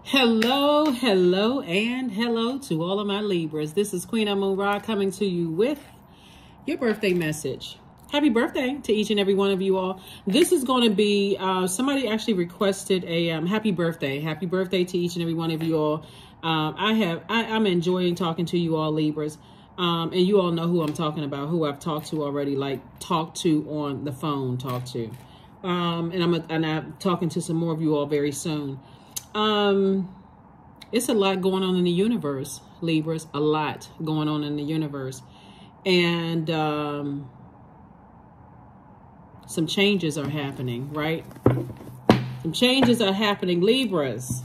Hello, hello, and hello to all of my Libras. This is Queen Amun Ra coming to you with your birthday message. Happy birthday to each and every one of you all. This is going to be, somebody actually requested a happy birthday. Happy birthday to each and every one of you all. I'm enjoying talking to you all Libras. And you all know who I'm talking about, who I've talked to already, like talked to on the phone, and I'm talking to some more of you all very soon. It's a lot going on in the universe, Libras, a lot going on in the universe. And some changes are happening, right? Some changes are happening, Libras.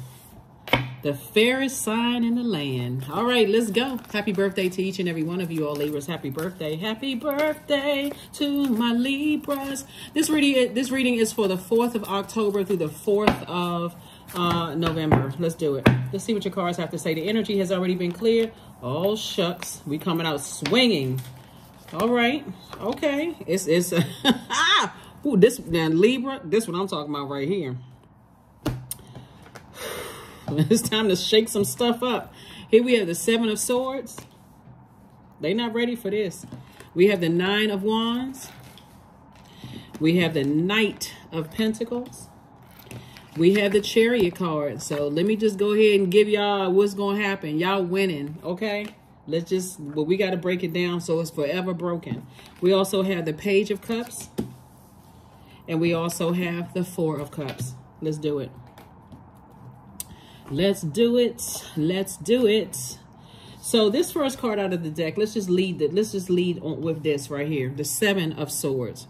The fairest sign in the land. All right, let's go. Happy birthday to each and every one of you all, Libras. Happy birthday. Happy birthday to my Libras. This reading is for the 4th of October through the 4th of November. Let's do it. Let's see what your cards have to say. The energy has already been cleared. Oh, shucks. We coming out swinging. All right. Okay. It's ooh, this now Libra, this what I'm talking about right here. It's time to shake some stuff up. Here we have the 7 of Swords. They not ready for this. We have the 9 of Wands. We have the Knight of Pentacles. We have the Chariot card. So let me just go ahead and give y'all what's going to happen. Y'all winning, okay? Let's just, well, we got to break it down so it's forever broken. We also have the Page of Cups. And we also have the 4 of Cups. Let's do it. Let's do it. Let's do it. So this first card out of the deck, let's just lead on with this right here. The 7 of Swords.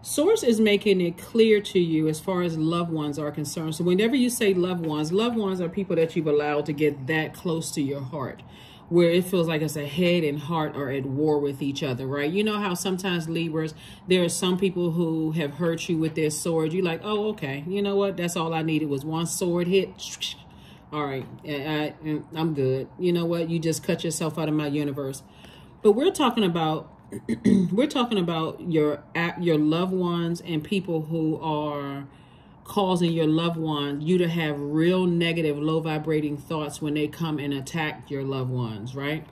Source is making it clear to you as far as loved ones are concerned. So whenever you say loved ones are people that you've allowed to get that close to your heart, where it feels like it's a head and heart are at war with each other, right? You know how sometimes Libras, there are some people who have hurt you with their sword. You're like, oh, okay, you know what? That's all I needed was one sword hit. All right, I'm good. You know what? You just cut yourself out of my universe. But we're talking about your loved ones and people who are causing your loved ones, you to have real negative, low vibrating thoughts when they come and attack your loved ones, right?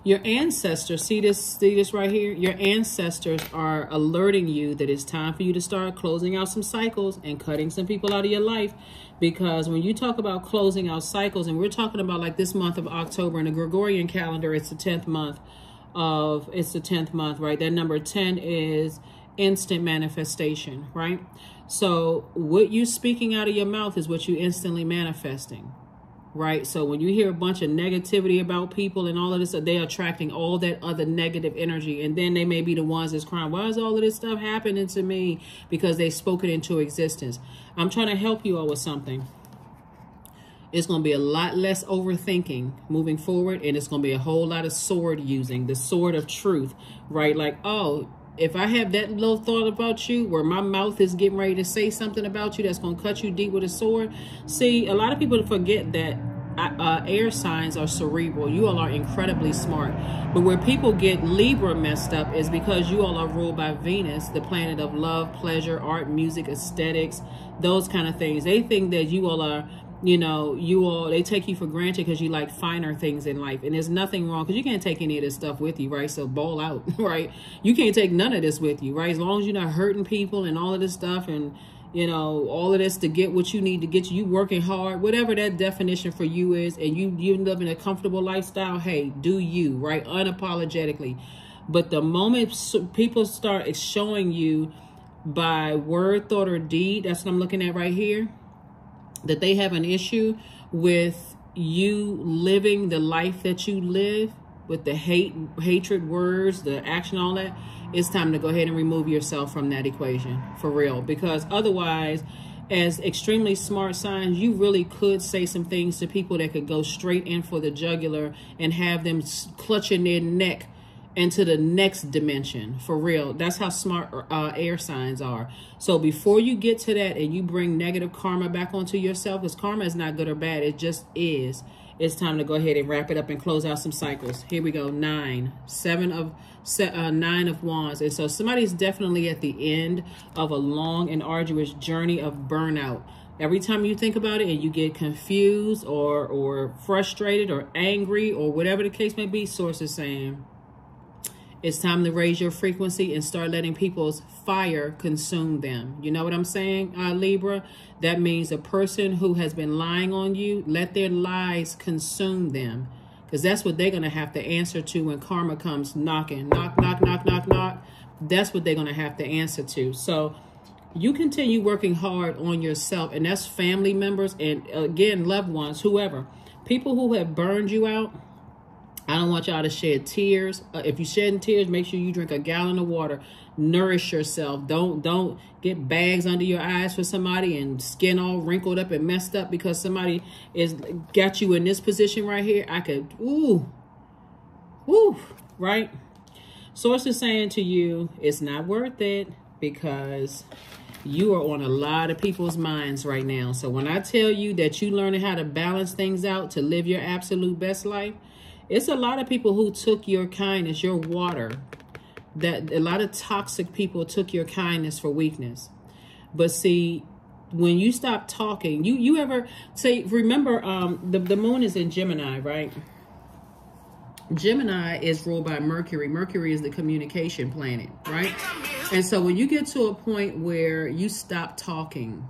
Your ancestors, see this right here? Your ancestors are alerting you that it's time for you to start closing out some cycles and cutting some people out of your life. Because when you talk about closing out cycles, and we're talking about like this month of October in the Gregorian calendar, it's the 10th month, right? That number 10 is instant manifestation, right? So what you speaking out of your mouth is what you instantly manifesting, right? So when you hear a bunch of negativity about people and all of this, they're attracting all that other negative energy. And then they may be the ones that's crying, why is all of this stuff happening to me? Because they spoke it into existence. I'm trying to help you all with something. It's going to be a lot less overthinking moving forward. And it's going to be a whole lot of sword using, the sword of truth, right? Like, oh, if I have that little thought about you where my mouth is getting ready to say something about you that's going to cut you deep with a sword. See, a lot of people forget that air signs are cerebral. You all are incredibly smart. But where people get Libra messed up is because you all are ruled by Venus, the planet of love, pleasure, art, music, aesthetics, those kind of things. They think that you all are, you know, they take you for granted because you like finer things in life. And there's nothing wrong because you can't take any of this stuff with you, right? So ball out, right? You can't take none of this with you, right? As long as you're not hurting people and all of this stuff and, you know, all of this to get what you need to get you working hard, whatever that definition for you is, and you live in a comfortable lifestyle, hey, do you, right? Unapologetically. But the moment people start showing you by word, thought, or deed, that's what I'm looking at right here, that they have an issue with you living the life that you live, with the hatred words, the action, all that, it's time to go ahead and remove yourself from that equation for real. Because otherwise, as extremely smart signs, you really could say some things to people that could go straight in for the jugular and have them clutching their neck into the next dimension for real. That's how smart air signs are. So before you get to that and you bring negative karma back onto yourself, because karma is not good or bad, it just is. It's time to go ahead and wrap it up and close out some cycles. Here we go. 9 of Wands. And so somebody's definitely at the end of a long and arduous journey of burnout. Every time you think about it and you get confused or frustrated or angry or whatever the case may be, Source is saying it's time to raise your frequency and start letting people's fire consume them. You know what I'm saying, Libra? That means a person who has been lying on you, let their lies consume them. Because that's what they're going to have to answer to when karma comes knocking. Knock, knock, knock, knock, knock. That's what they're going to have to answer to. So you continue working hard on yourself. And that's family members and, again, loved ones, whoever. People who have burned you out. I don't want y'all to shed tears. If you're shedding tears, make sure you drink a gallon of water. Nourish yourself. Don't get bags under your eyes for somebody and skin all wrinkled up and messed up because somebody got you in this position right here. I could, right? Source is saying to you, it's not worth it because you are on a lot of people's minds right now. So when I tell you that you learning how to balance things out to live your absolute best life, it's a lot of people who took your kindness, your water. That a lot of toxic people took your kindness for weakness. But see, when you stop talking, you ever say, remember, the moon is in Gemini, right? Gemini is ruled by Mercury. Mercury is the communication planet, right? And so when you get to a point where you stop talking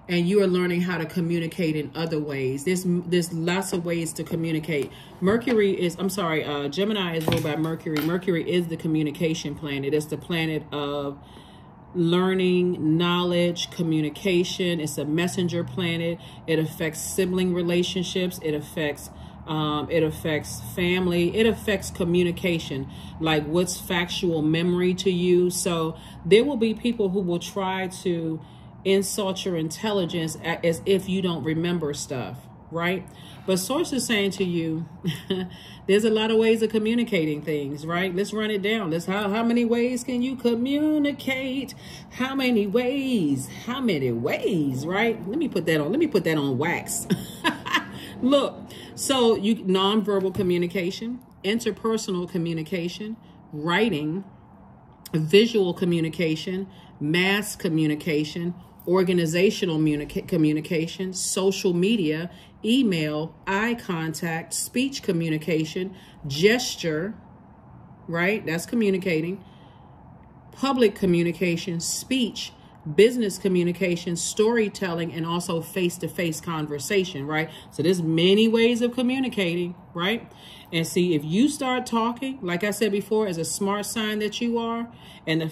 and you are learning how to communicate in other ways, there's lots of ways to communicate. Gemini is ruled by Mercury. Mercury is the communication planet. It's the planet of learning, knowledge, communication. It's a messenger planet. It affects sibling relationships. It affects family. It affects communication, like what's factual memory to you. So there will be people who will try to insult your intelligence as if you don't remember stuff, right? But Source is saying to you, there's a lot of ways of communicating things, right? Let's run it down. How many ways can you communicate? How many ways? How many ways, right? Let me put that on wax. Look, so nonverbal communication, interpersonal communication, writing, visual communication, mass communication, organizational communication, social media, email, eye contact, speech communication, gesture, right? That's communicating, public communication, speech, business communication, storytelling, and also face-to-face conversation, right? So there's many ways of communicating, right? And see, if you start talking, like I said before, as a smart sign that you are, and the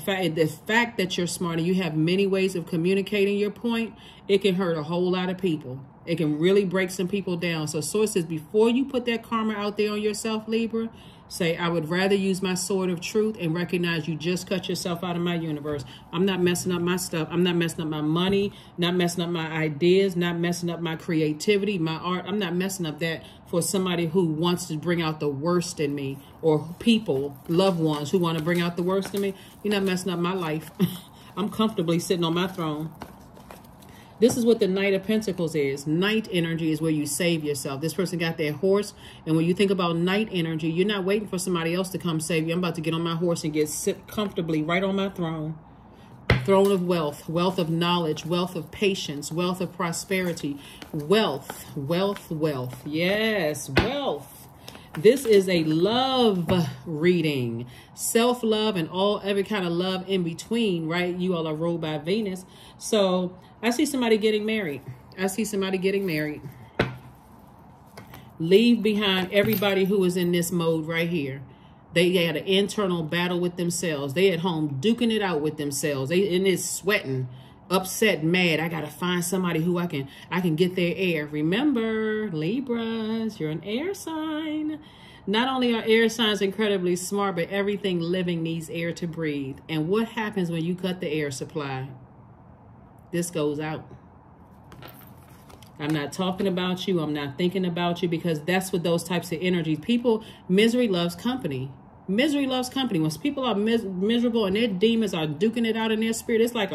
fact that you're smart and you have many ways of communicating your point, it can hurt a whole lot of people. It can really break some people down. So Source says, before you put that karma out there on yourself, Libra, say, I would rather use my sword of truth and recognize you just cut yourself out of my universe. I'm not messing up my stuff. I'm not messing up my money, not messing up my ideas, not messing up my creativity, my art. I'm not messing up that for somebody who wants to bring out the worst in me, or people, loved ones who want to bring out the worst in me. You're not messing up my life. I'm comfortably sitting on my throne. This is what the Knight of Pentacles is. Knight energy is where you save yourself. This person got their horse. And when you think about Knight energy, you're not waiting for somebody else to come save you. I'm about to get on my horse and sit comfortably right on my throne. Throne of wealth, wealth of knowledge, wealth of patience, wealth of prosperity, wealth, wealth, wealth. Yes, wealth. This is a love reading. Self-love and every kind of love in between, right? You all are ruled by Venus. So I see somebody getting married. I see somebody getting married. Leave behind everybody who is in this mode right here. They had an internal battle with themselves. They at home duking it out with themselves. They in this sweating, upset, mad. I gotta find somebody who I can get their air. Remember, Libras, you're an air sign. Not only are air signs incredibly smart, but everything living needs air to breathe. And what happens when you cut the air supply? This goes out. I'm not talking about you. I'm not thinking about you, because that's what those types of energies. People, misery loves company. Misery loves company. When people are miserable and their demons are duking it out in their spirit, it's like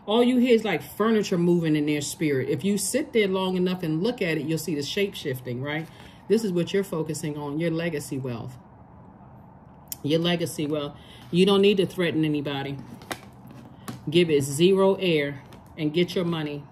all you hear is like furniture moving in their spirit. If you sit there long enough and look at it, you'll see the shape shifting, right? This is what you're focusing on, your legacy wealth. Your legacy wealth. You don't need to threaten anybody. Give it zero air and get your money.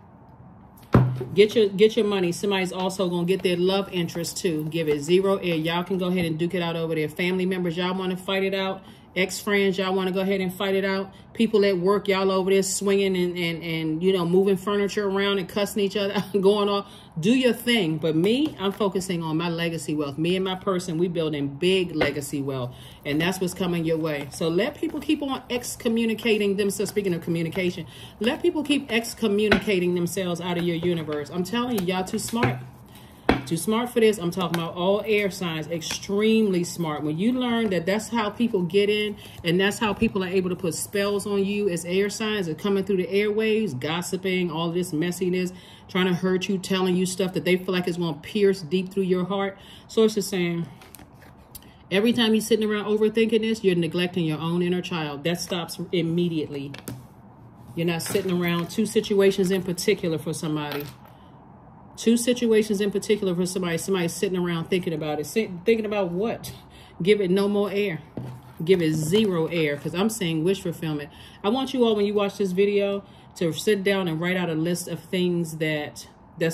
Get your money. Somebody's also going to get their love interest too. Give it 0 air. Y'all can go ahead and duke it out over there. Family members, y'all want to fight it out. Ex-friends, y'all want to go ahead and fight it out. People at work, y'all over there swinging and you know, moving furniture around and cussing each other out and going off. Do your thing. But me, I'm focusing on my legacy wealth. Me and my person, we building big legacy wealth. And that's what's coming your way. So let people keep on excommunicating themselves. Speaking of communication, let people keep excommunicating themselves out of your universe. I'm telling you, y'all too smart. Too smart for this. I'm talking about all air signs, extremely smart. When you learn that that's how people get in and that's how people are able to put spells on you as air signs are coming through the airwaves, gossiping, all this messiness, trying to hurt you, telling you stuff that they feel like is going to pierce deep through your heart. So it's just saying, every time you're sitting around overthinking this, you're neglecting your own inner child. That stops immediately. You're not sitting around. 2 situations in particular for somebody. 2 situations in particular for somebody. Somebody's sitting around thinking about it. Thinking about what? Give it no more air. Give it 0 air, because I'm saying wish fulfillment. I want you all, when you watch this video, to sit down and write out a list of things that's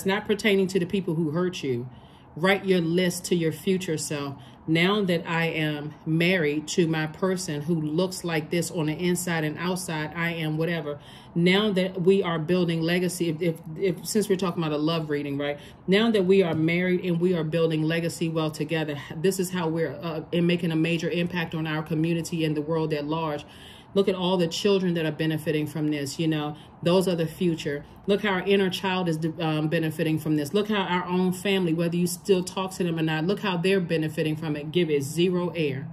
not pertaining to the people who hurt you. Write your list to your future self. Now that I am married to my person who looks like this on the inside and outside, I am whatever. Now that we are building legacy, if since we're talking about a love reading, right? Now that we are married and we are building legacy well together, this is how we're making a major impact on our community and the world at large. Look at all the children that are benefiting from this. You know, those are the future. Look how our inner child is benefiting from this. Look how our own family, whether you still talk to them or not, look how they're benefiting from it. Give it 0 air.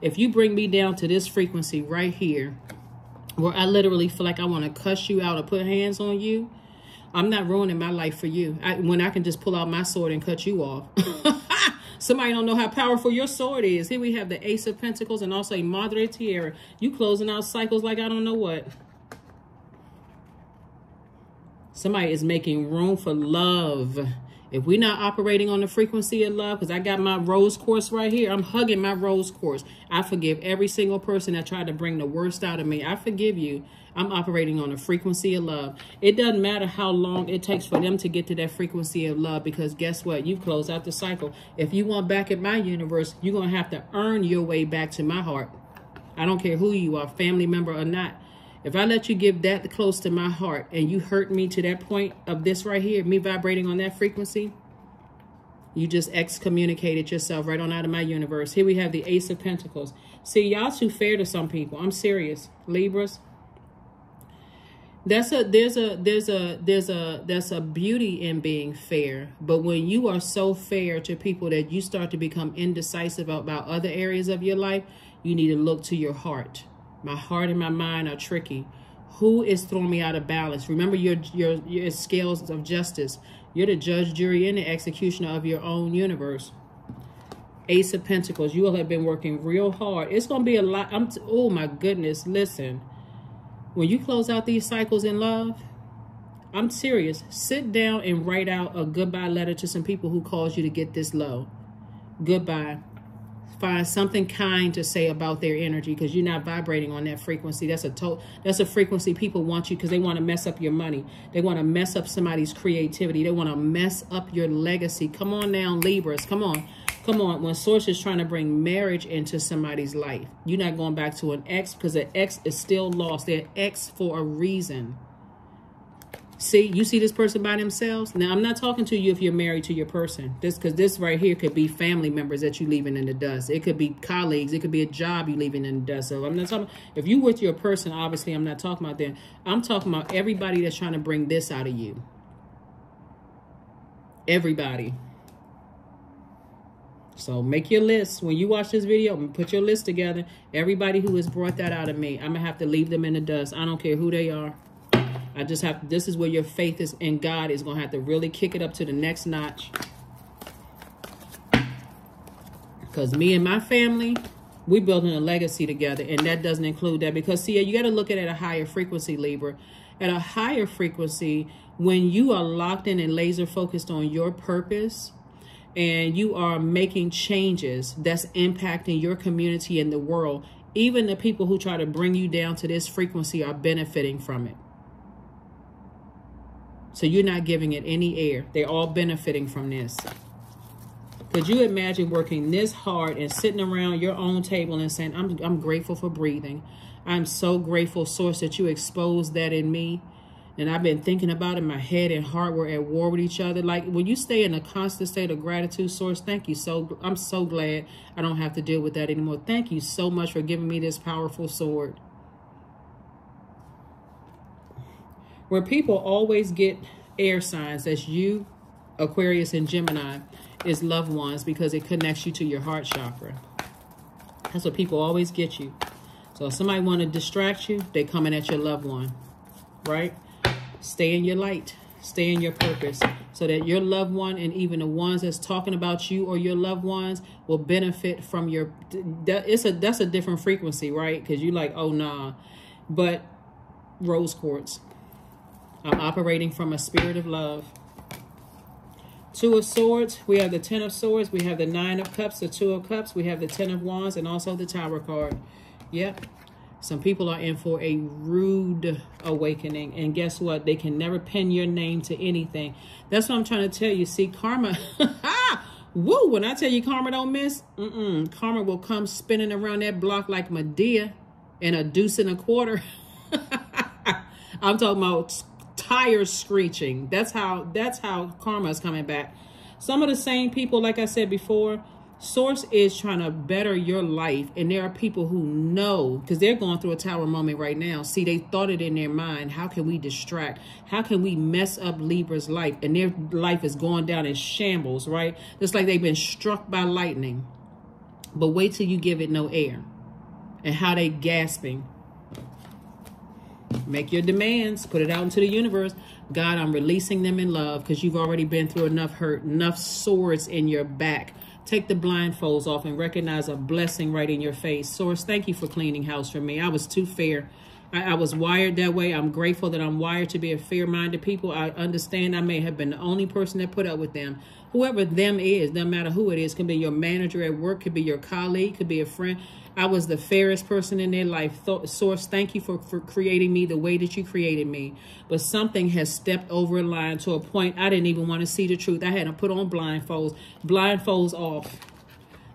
If you bring me down to this frequency right here, where I literally feel like I want to cuss you out or put hands on you, I'm not ruining my life for you. When I can just pull out my sword and cut you off. Somebody don't know how powerful your sword is. Here we have the Ace of Pentacles and also a Madre Tierra. You closing out cycles like I don't know what. Somebody is making room for love. If we're not operating on the frequency of love, because I got my rose quartz right here. I'm hugging my rose quartz. I forgive every single person that tried to bring the worst out of me. I forgive you. I'm operating on the frequency of love. It doesn't matter how long it takes for them to get to that frequency of love, because guess what? You've closed out the cycle. If you want back at my universe, you're going to have to earn your way back to my heart. I don't care who you are, family member or not. If I let you get that close to my heart and you hurt me to that point of this right here, me vibrating on that frequency, you just excommunicated yourself right on out of my universe. Here we have the Ace of Pentacles. See, y'all too fair to some people. I'm serious. Libras. There's a beauty in being fair. But when you are so fair to people that you start to become indecisive about other areas of your life, you need to look to your heart. My heart and my mind are tricky. Who is throwing me out of balance? Remember your scales of justice. You're the judge, jury, and the executioner of your own universe. Ace of Pentacles. You all have been working real hard. It's going to be a lot. Oh, my goodness. Listen. When you close out these cycles in love, I'm serious. Sit down and write out a goodbye letter to some people who caused you to get this low. Goodbye. Find something kind to say about their energy, because you're not vibrating on that frequency. That's a frequency people want you because they want to mess up your money. They want to mess up somebody's creativity. They want to mess up your legacy. Come on now, Libras. Come on. Come on. When Source is trying to bring marriage into somebody's life, you're not going back to an ex, because an ex is still lost. They're ex for a reason. See, you see this person by themselves. Now, I'm not talking to you if you're married to your person. Because this right here could be family members that you're leaving in the dust. It could be colleagues. It could be a job you're leaving in the dust. So I'm not talking, if you're with your person, obviously I'm not talking about them. I'm talking about everybody that's trying to bring this out of you. Everybody. So make your list. When you watch this video, put your list together. Everybody who has brought that out of me, I'm going to have to leave them in the dust. I don't care who they are. I just have to, this is where your faith is in God is going to have to really kick it up to the next notch. Because me and my family, we're building a legacy together. And that doesn't include that. Because, see, you got to look at it at a higher frequency, Libra. At a higher frequency, when you are locked in and laser focused on your purpose, and you are making changes that's impacting your community and the world, even the people who try to bring you down to this frequency are benefiting from it. So you're not giving it any air. They're all benefiting from this. Could you imagine working this hard and sitting around your own table and saying, I'm grateful for breathing. I'm so grateful, Source, that you exposed that in me. And I've been thinking about it. My head and heart were at war with each other. Like when you stay in a constant state of gratitude, Source, thank you. I'm so glad I don't have to deal with that anymore. Thank you so much for giving me this powerful sword. Where people always get air signs, that's you, Aquarius, and Gemini, is loved ones, because it connects you to your heart chakra. That's what people always get you. So if somebody want to distract you, they coming at your loved one, right? Stay in your light. Stay in your purpose, so that your loved one and even the ones that's talking about you or your loved ones will benefit from your... That's a different frequency, right? Because you're like, oh, nah. But rose quartz. I'm operating from a spirit of love. Two of Swords. We have the Ten of Swords. We have the Nine of Cups, the Two of Cups. We have the Ten of Wands, and also the Tower card. Yep. Some people are in for a rude awakening. And guess what? They can never pin your name to anything. That's what I'm trying to tell you. See, karma. Woo! When I tell you karma don't miss, karma will come spinning around that block like Medea and a deuce and a quarter. I'm talking about tires screeching. That's how karma is coming back. Some of the same people, like I said before, Source is trying to better your life, and there are people who know, because they're going through a tower moment right now. See, they thought it in their mind, how can we distract? How can we mess up Libra's life? And their life is going down in shambles, right? It's like they've been struck by lightning. But wait till you give it no air, and how they gasping. Make your demands, put it out into the universe. God, I'm releasing them in love, because you've already been through enough hurt, enough swords in your back. Take the blindfolds off and recognize a blessing right in your face. Source, thank you for cleaning house for me. I was too fair. I was wired that way. I'm grateful that I'm wired to be a fair-minded people. I understand I may have been the only person that put up with them. Whoever them is, no matter who it is, could be your manager at work, could be your colleague, could be a friend. I was the fairest person in their life. Source, thank you for creating me the way that you created me. But something has stepped over a line to a point I didn't even want to see the truth. I had to put on blindfolds. Blindfolds off.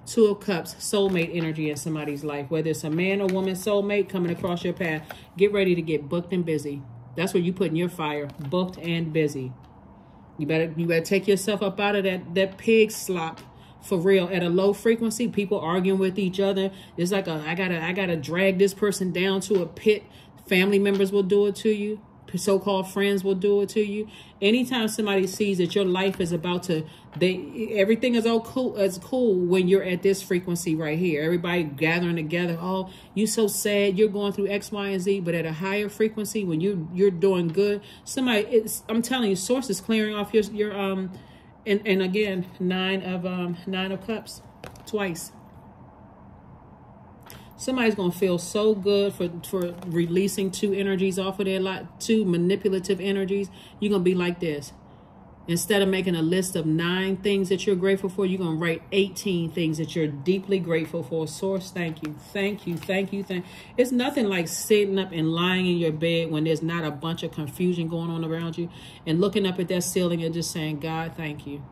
Two of Cups, soulmate energy in somebody's life. Whether it's a man or woman soulmate coming across your path, get ready to get booked and busy. That's where you put in your fire. Booked and busy. You better take yourself up out of that pig slop. For real, at a low frequency, people arguing with each other. It's like I gotta drag this person down to a pit. Family members will do it to you. So-called friends will do it to you. Anytime somebody sees that your life is about to, everything is all cool. It's cool when you're at this frequency right here. Everybody gathering together. Oh, you so sad. You're going through X, Y, and Z. But at a higher frequency, when you're doing good, I'm telling you, Source is clearing off your and again, Nine of Cups, twice. Somebody's going to feel so good for releasing two energies off of their life, two manipulative energies. You're going to be like this. Instead of making a list of 9 things that you're grateful for, you're going to write 18 things that you're deeply grateful for. Source, thank you. Thank you. Thank you. It's nothing like sitting up and lying in your bed when there's not a bunch of confusion going on around you and looking up at that ceiling and just saying, God, thank you.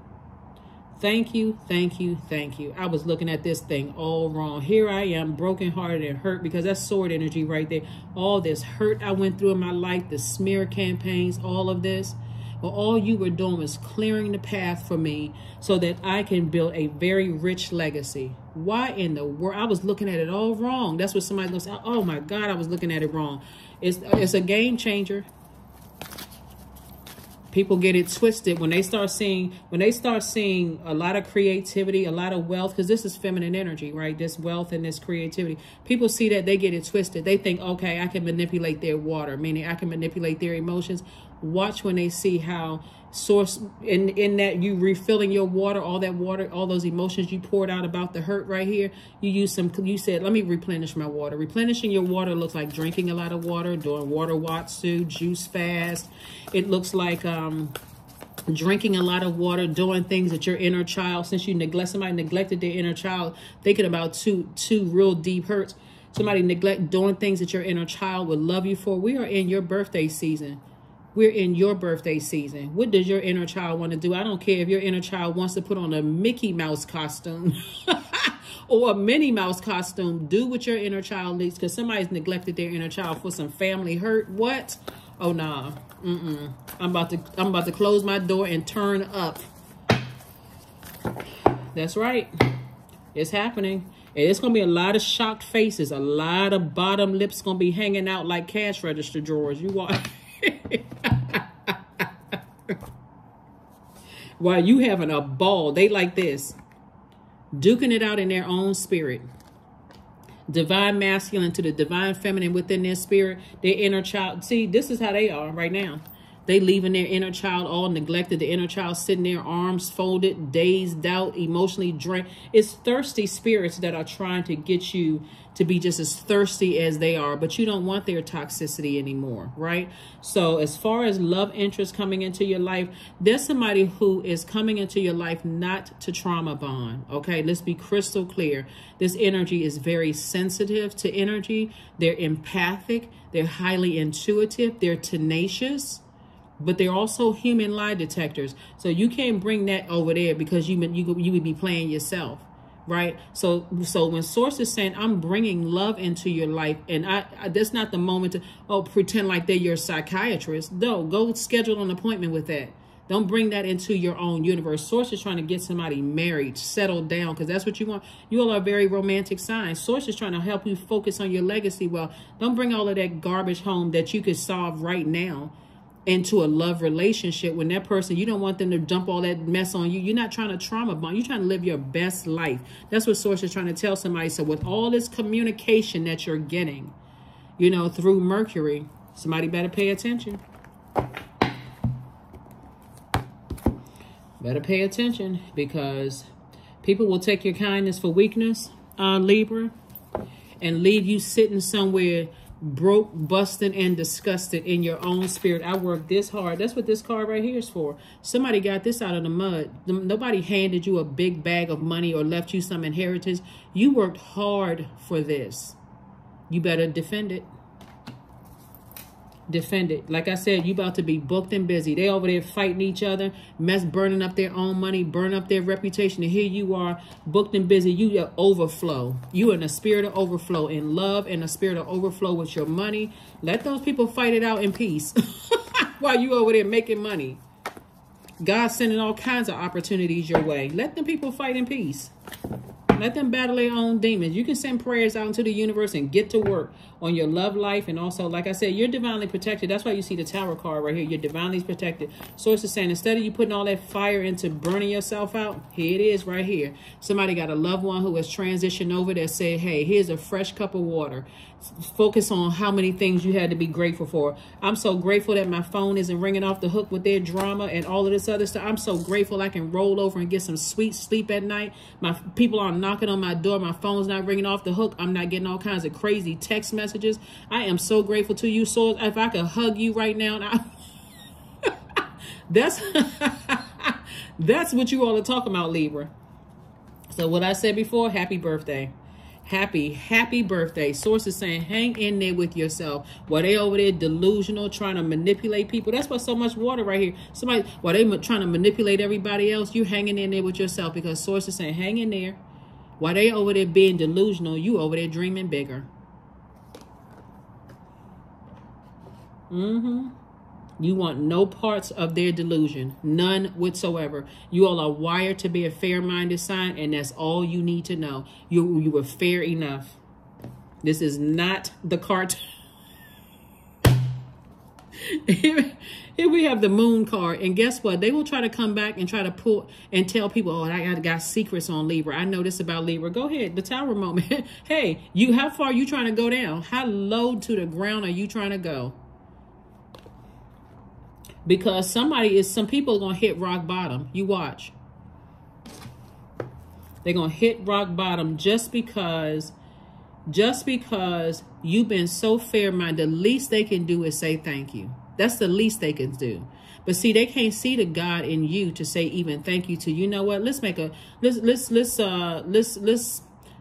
Thank you, thank you, thank you. I was looking at this thing all wrong. Here I am, brokenhearted and hurt, because that's sword energy right there. All this hurt I went through in my life, the smear campaigns, all of this. Well, all you were doing was clearing the path for me so that I can build a very rich legacy. Why in the world? I was looking at it all wrong. That's what somebody looks at. Oh my God, I was looking at it wrong. It's a game changer. People get it twisted when they start seeing a lot of creativity, a lot of wealth, because this is feminine energy, right? This wealth and this creativity. People see that, they get it twisted. They think, okay, I can manipulate their water, meaning I can manipulate their emotions. Watch when they see how Source in that you refilling your water, all that water, all those emotions you poured out about the hurt right here. You said, let me replenish my water. Replenishing your water looks like drinking a lot of water, doing water watsu, juice fast. It looks like drinking a lot of water, doing things that your inner child, since somebody neglected their inner child, thinking about two real deep hurts. Somebody doing things that your inner child would love you for. We are in your birthday season. We're in your birthday season. What does your inner child want to do? I don't care if your inner child wants to put on a Mickey Mouse costume or a Minnie Mouse costume. Do what your inner child needs, because somebody's neglected their inner child for some family hurt. What? Oh, nah. I'm about to close my door and turn up. That's right. It's happening. And it's going to be a lot of shocked faces. A lot of bottom lips going to be hanging out like cash register drawers. You want... While you having a ball, they like this, duking it out in their own spirit. Divine masculine to the divine feminine within their spirit, their inner child. See, this is how they are right now. They leaving their inner child all neglected. The inner child sitting there, arms folded, dazed, doubt, emotionally drained. It's thirsty spirits that are trying to get you to be just as thirsty as they are, but you don't want their toxicity anymore, right? So as far as love interest coming into your life, there's somebody who is coming into your life not to trauma bond, okay? Let's be crystal clear. This energy is very sensitive to energy. They're empathic. They're highly intuitive. They're tenacious. But they're also human lie detectors. So you can't bring that over there because you would be playing yourself, right? So when Source is saying, I'm bringing love into your life, and that's not the moment to, pretend like they're your psychiatrist. No, go schedule an appointment with that. Don't bring that into your own universe. Source is trying to get somebody married, settled down, because that's what you want. You all are very romantic signs. Source is trying to help you focus on your legacy. Well, don't bring all of that garbage home that you could solve right now into a love relationship when that person, you don't want them to dump all that mess on you. You're not trying to trauma bond. You're trying to live your best life. That's what Source is trying to tell somebody. So with all this communication that you're getting, you know, through Mercury, somebody better pay attention. Better pay attention, because people will take your kindness for weakness, Libra, and leave you sitting somewhere broke, busted, and disgusted in your own spirit. I worked this hard. That's what this card right here is for. Somebody got this out of the mud. Nobody handed you a big bag of money or left you some inheritance. You worked hard for this. You better defend it. Defend it. Like I said, you about to be booked and busy. They over there fighting each other, burning up their own money, burning up their reputation. And here you are, booked and busy. You are overflow. You in a spirit of overflow in love, and a spirit of overflow with your money. Let those people fight it out in peace while you over there making money. God's sending all kinds of opportunities your way. Let them people fight in peace. Let them battle their own demons. You can send prayers out into the universe and get to work on your love life. And also, like I said, you're divinely protected. That's why you see the Tower card right here. You're divinely protected. Source is saying, instead of you putting all that fire into burning yourself out, here it is right here. Somebody got a loved one who has transitioned over that said, hey, here's a fresh cup of water. Focus on how many things you had to be grateful for. I'm so grateful that my phone isn't ringing off the hook with their drama and all of this other stuff. I'm so grateful I can roll over and get some sweet sleep at night. My people are knocking on my door. My phone's not ringing off the hook. I'm not getting all kinds of crazy text messages. I am so grateful to you, Source. If I could hug you right now, that's what you all are talking about, Libra. So what I said before, happy birthday. Happy birthday. Source is saying, hang in there with yourself. While they over there delusional, trying to manipulate people. That's why so much water right here. While they trying to manipulate everybody else, you hanging in there with yourself, because Source is saying, hang in there. While they over there being delusional, you over there dreaming bigger. You want no parts of their delusion. None whatsoever. You all are wired to be a fair-minded sign, and that's all you need to know. You were fair enough. This is not the cartoon. Here we have the Moon card, and guess what? They will try to come back and try to pull and tell people, oh, I got secrets on Libra. I know this about Libra. Go ahead, the Tower moment. Hey, how far are you trying to go down? How low to the ground are you trying to go? Because some people are going to hit rock bottom. You watch. They're going to hit rock bottom just because you've been so fair-minded. The least they can do is say thank you. That's the least they can do. But see, they can't see the God in you to say even thank you to. You know what? Let's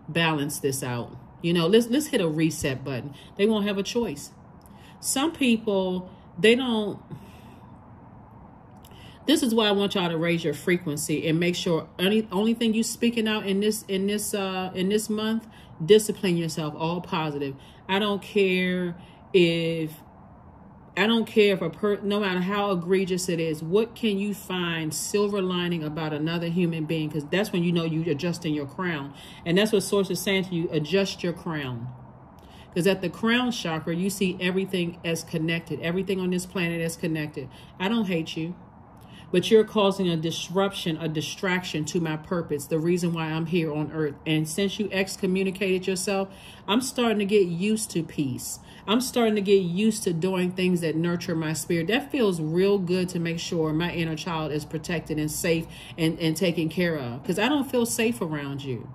balance this out. You know, let's hit a reset button. They won't have a choice. Some people, they don't. This is why I want y'all to raise your frequency and make sure only thing you speaking out in this month, discipline yourself, all positive. I don't care if no matter how egregious it is, what can you find silver lining about another human being? Because that's when you know you're adjusting your crown. And that's what Source is saying to you, adjust your crown. Because at the crown chakra, you see everything as connected. Everything on this planet is connected. I don't hate you. But you're causing a disruption, a distraction to my purpose, the reason why I'm here on earth. And since you excommunicated yourself, I'm starting to get used to peace. I'm starting to get used to doing things that nurture my spirit. That feels real good to make sure my inner child is protected and safe and taken care of. Because I don't feel safe around you.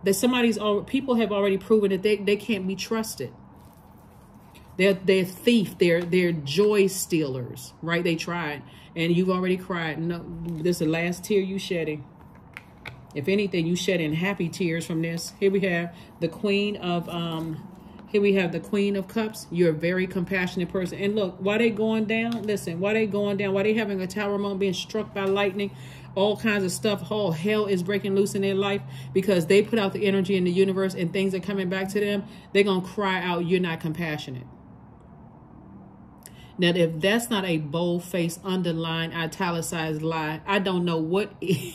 That people have already proven that they can't be trusted. They're thief. They're joy stealers, right? They tried. And you've already cried. No, this is the last tear you shedding. If anything, you shedding happy tears from this. Here we have the Queen of Cups. You're a very compassionate person. And look, why they going down? Listen, why they going down? Why they having a tower moment, being struck by lightning? All kinds of stuff. All hell is breaking loose in their life because they put out the energy in the universe and things are coming back to them. They're going to cry out, you're not compassionate. Now, if that's not a bold-faced, underlined, italicized lie, I don't know what is.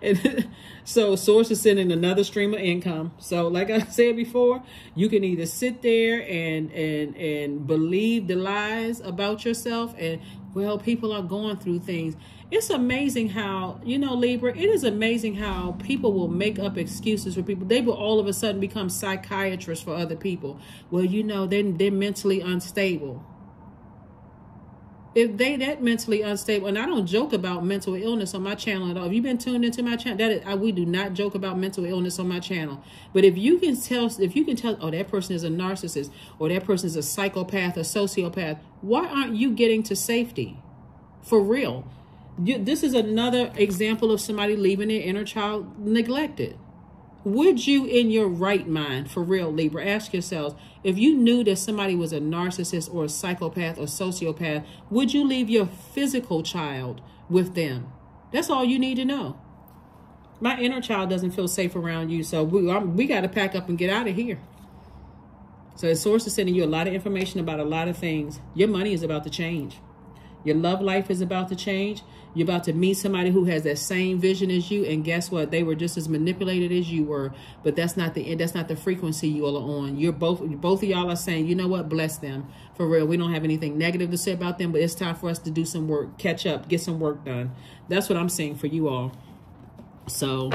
And so Source is sending another stream of income. So like I said before, you can either sit there and believe the lies about yourself and, well, people are going through things. It's amazing how, you know, Libra, it is amazing how people will make up excuses for people. They will all of a sudden become psychiatrists for other people. Well, you know, they're mentally unstable. If they that mentally unstable, and I don't joke about mental illness on my channel at all. If you've been tuned into my channel, we do not joke about mental illness on my channel. But if you can tell, oh, that person is a narcissist, or that person is a psychopath, a sociopath, why aren't you getting to safety? For real. This is another example of somebody leaving their inner child neglected. Would you, in your right mind, for real, Libra, ask yourselves, if you knew that somebody was a narcissist or a psychopath or sociopath, would you leave your physical child with them? That's all you need to know. My inner child doesn't feel safe around you, so we got to pack up and get out of here. So the Source is sending you a lot of information about a lot of things. Your money is about to change. Your love life is about to change. You're about to meet somebody who has that same vision as you, and guess what? They were just as manipulated as you were, but that's not the frequency you all are on. You're both of y'all are saying, you know what? Bless them. For real. We don't have anything negative to say about them, but it's time for us to do some work, catch up, get some work done. That's what I'm saying for you all. So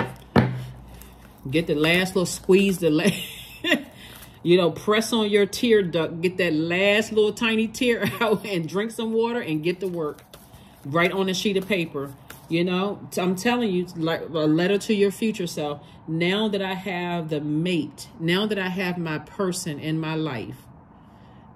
get the last little squeeze, you know, press on your tear duct, get that last little tiny tear out and drink some water and get to work. Right on a sheet of paper. You know, I'm telling you, like a letter to your future self. Now that I have the mate, now that I have my person in my life,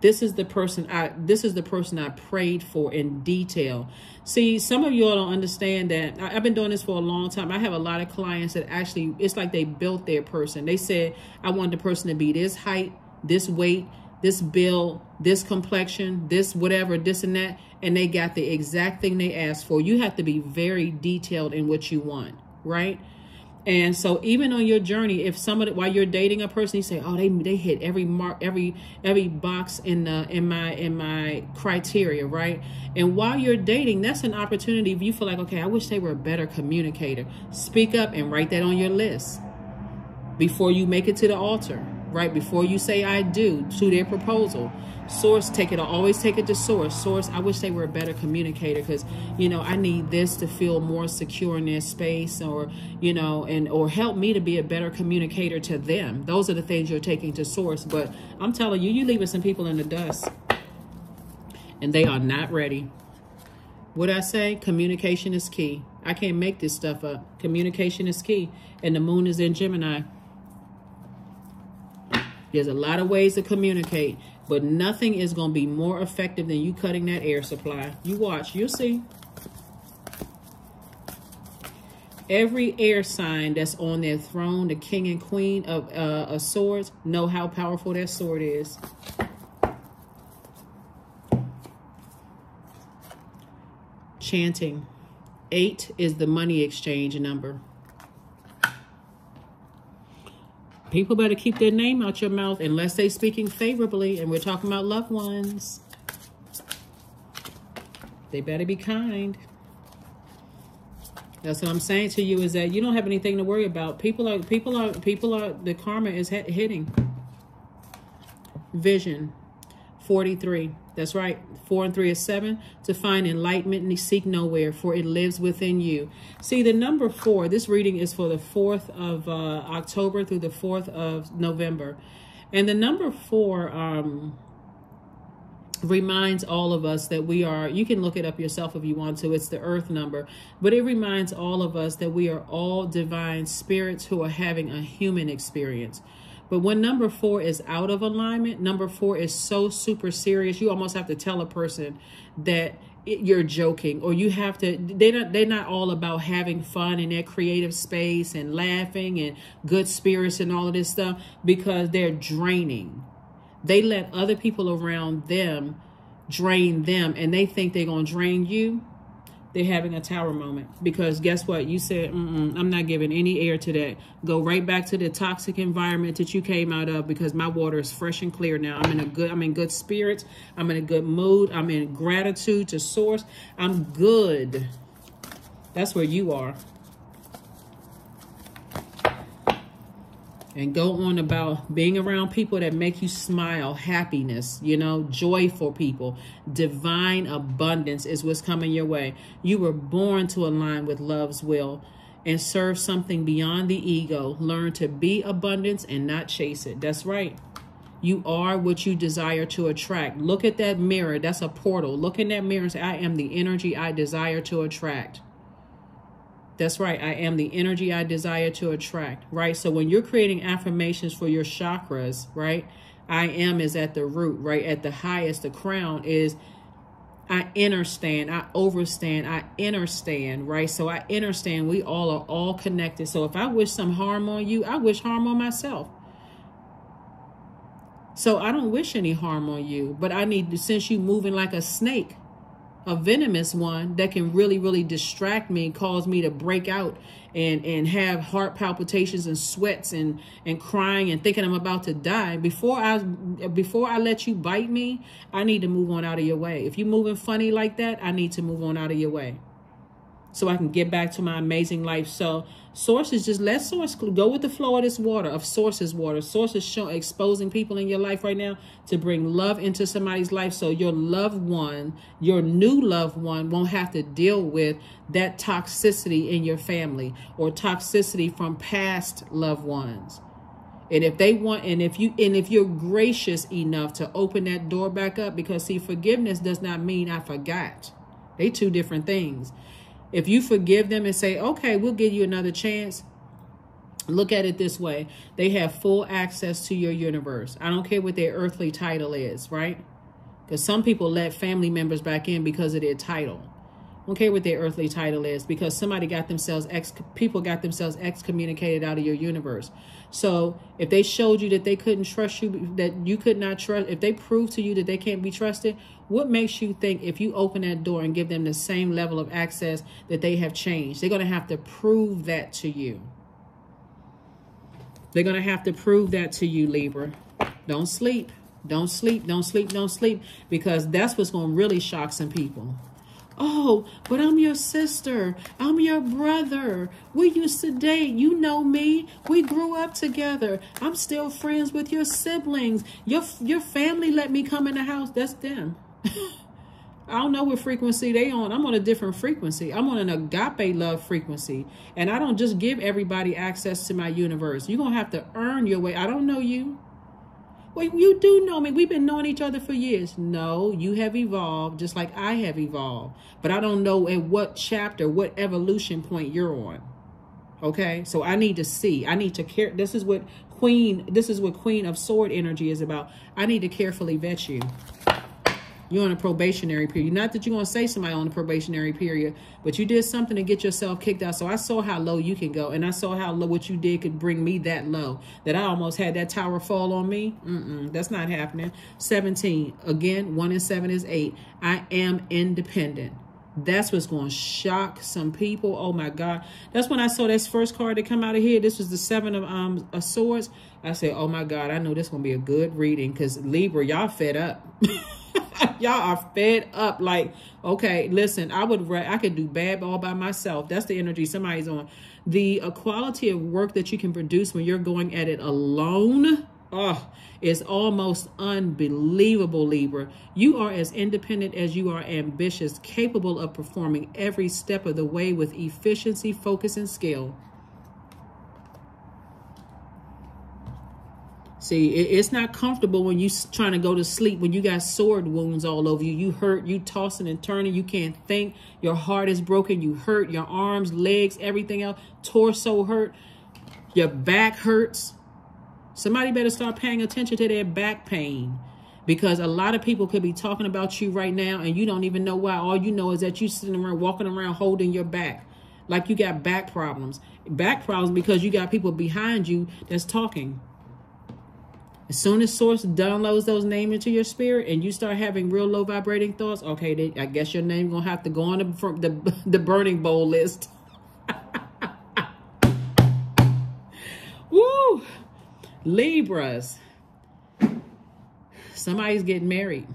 this is the person I prayed for in detail. See, some of you all don't understand that. I've been doing this for a long time. I have a lot of clients that actually, it's like they built their person. They said, I want the person to be this height, this weight, this build, this complexion, this whatever, this and that. And they got the exact thing they asked for. You have to be very detailed in what you want, right? And so even on your journey, if somebody, while you're dating a person, you say, oh, they hit every mark, every box in my criteria, right? And while you're dating, that's an opportunity. If you feel like, okay, I wish they were a better communicator, speak up and write that on your list before you make it to the altar, right? Before you say I do to their proposal. Source, always take it to Source. Source, I wish they were a better communicator because, you know, I need this to feel more secure in their space, or, you know, or help me to be a better communicator to them. Those are the things you're taking to Source. But I'm telling you, you're leaving some people in the dust and they are not ready. What I say, communication is key. I can't make this stuff up. Communication is key. And the moon is in Gemini. There's a lot of ways to communicate, but nothing is going to be more effective than you cutting that air supply. You watch, you'll see. Every air sign that's on their throne, the king and queen of swords, know how powerful that sword is. Chanting. 8 is the money exchange number. People better keep their name out your mouth unless they're speaking favorably, and we're talking about loved ones. They better be kind. That's what I'm saying to you, is that you don't have anything to worry about. People are, the karma is hitting. Vision. 43. That's right. 4 and 3 is 7. To find enlightenment and seek nowhere, for it lives within you. See, the number 4, this reading is for the 4th of October through the 4th of November. And the number 4 reminds all of us that we are, you can look it up yourself if you want to, it's the earth number, but it reminds all of us that we are all divine spirits who are having a human experience. But when number 4 is out of alignment, number 4 is so super serious, you almost have to tell a person that you're joking, or you have to, they're not all about having fun in their creative space and laughing and good spirits and all of this stuff, because they're draining. They let other people around them drain them, and they think they're going to drain you. They're having a tower moment, because guess what? You said, I'm not giving any air to that. Go right back to the toxic environment that you came out of, because my water is fresh and clear now. I'm in good spirits. I'm in a good mood. I'm in gratitude to source. I'm good. That's where you are. And go on about being around people that make you smile, happiness, you know, joyful people. Divine abundance is what's coming your way. You were born to align with love's will and serve something beyond the ego. Learn to be abundance and not chase it. That's right. You are what you desire to attract. Look at that mirror. That's a portal. Look in that mirror and say, I am the energy I desire to attract. That's right. I am the energy I desire to attract, right? So when you're creating affirmations for your chakras, right? I am is at the root, right? At the highest, the crown is I understand, I overstand, I understand, right? So I understand we all are all connected. So if I wish some harm on you, I wish harm on myself. So I don't wish any harm on you, but I need to, since you moving like a snake, a venomous one that can really, really distract me, cause me to break out and have heart palpitations and sweats and crying and thinking I'm about to die. Before I let you bite me, I need to move on out of your way. If you're moving funny like that, I need to move on out of your way so I can get back to my amazing life. So source is just, let source go with the flow of this water, of source's water. Source is exposing people in your life right now to bring love into somebody's life, so your loved one, your new loved one, won't have to deal with that toxicity in your family or toxicity from past loved ones. And if they want, and if you're gracious enough to open that door back up, because see, forgiveness does not mean I forgot. They two different things. If you forgive them and say, okay, we'll give you another chance. Look at it this way. They have full access to your universe. I don't care what their earthly title is, right? Because some people let family members back in because of their title. I don't care what their earthly title is, because somebody got themselves, people got themselves excommunicated out of your universe. So if they showed you that they couldn't trust you, that you could not trust, if they prove to you that they can't be trusted, what makes you think if you open that door and give them the same level of access that they have changed? They're going to have to prove that to you. They're going to have to prove that to you, Libra. Don't sleep. Don't sleep. Don't sleep. Don't sleep. Because that's what's going to really shock some people. Oh, but I'm your sister. I'm your brother. We used to date. You know me. We grew up together. I'm still friends with your siblings. Your family let me come in the house. That's them. I don't know what frequency they on. I'm on a different frequency. I'm on an agape love frequency. And I don't just give everybody access to my universe. You're going to have to earn your way. I don't know you. Well, you do know me. We've been knowing each other for years. No, you have evolved just like I have evolved. But I don't know at what chapter, what evolution point you're on. Okay? So I need to see. I need to care. This is what Queen of Sword energy is about. I need to carefully vet you. You're on a probationary period. Not that you're going to say somebody on a probationary period, but you did something to get yourself kicked out. So I saw how low you can go. And I saw how low what you did could bring me that low, that I almost had that tower fall on me. That's not happening. 17. Again, 1 and 7 is 8. I am independent. That's what's going to shock some people. Oh my God. That's when I saw this first card that come out of here. This was the Seven of Swords. I said, oh my God, I know this going to be a good reading, because Libra, y'all fed up. Y'all are fed up. Like, okay, listen, I could do bad all by myself. That's the energy somebody's on. The quality of work that you can produce when you're going at it alone, oh, is almost unbelievable, Libra. You are as independent as you are ambitious, capable of performing every step of the way with efficiency, focus, and skill. See, it's not comfortable when you trying to go to sleep, when you got sword wounds all over you. You hurt, you tossing and turning, you can't think. Your heart is broken, you hurt, your arms, legs, everything else, torso hurt, your back hurts. Somebody better start paying attention to their back pain, because a lot of people could be talking about you right now and you don't even know why. All you know is that you sitting around, walking around holding your back like you got back problems. Back problems because you got people behind you that's talking. As soon as Source downloads those names into your spirit and you start having real low vibrating thoughts, okay, I guess your name gonna have to go on the burning bowl list. Woo! Libras. Somebody's getting married.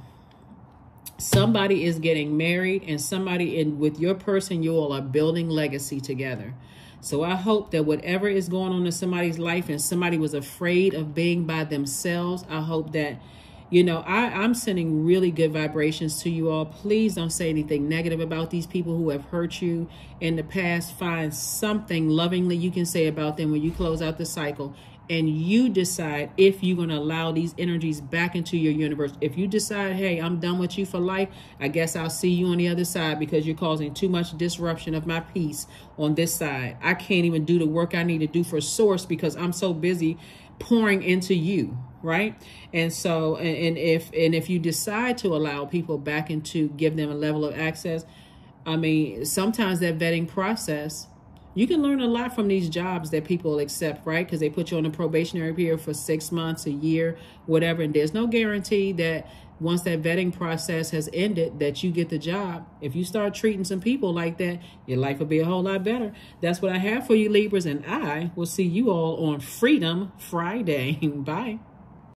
Somebody is getting married, and somebody with your person, you all are building legacy together. So I hope that whatever is going on in somebody's life and somebody was afraid of being by themselves, I hope that, you know, I'm sending really good vibrations to you all. Please don't say anything negative about these people who have hurt you in the past. Find something lovingly you can say about them when you close out the cycle. And you decide if you're going to allow these energies back into your universe. If you decide, hey, I'm done with you for life, I guess I'll see you on the other side because you're causing too much disruption of my peace on this side. I can't even do the work I need to do for Source because I'm so busy pouring into you, right? And so, and if you decide to allow people back into, give them a level of access, I mean, sometimes that vetting process, you can learn a lot from these jobs that people accept, right? Because they put you on a probationary period for 6 months, a year, whatever. And there's no guarantee that once that vetting process has ended, that you get the job. If you start treating some people like that, your life will be a whole lot better. That's what I have for you, Libras. And I will see you all on Freedom Friday. Bye.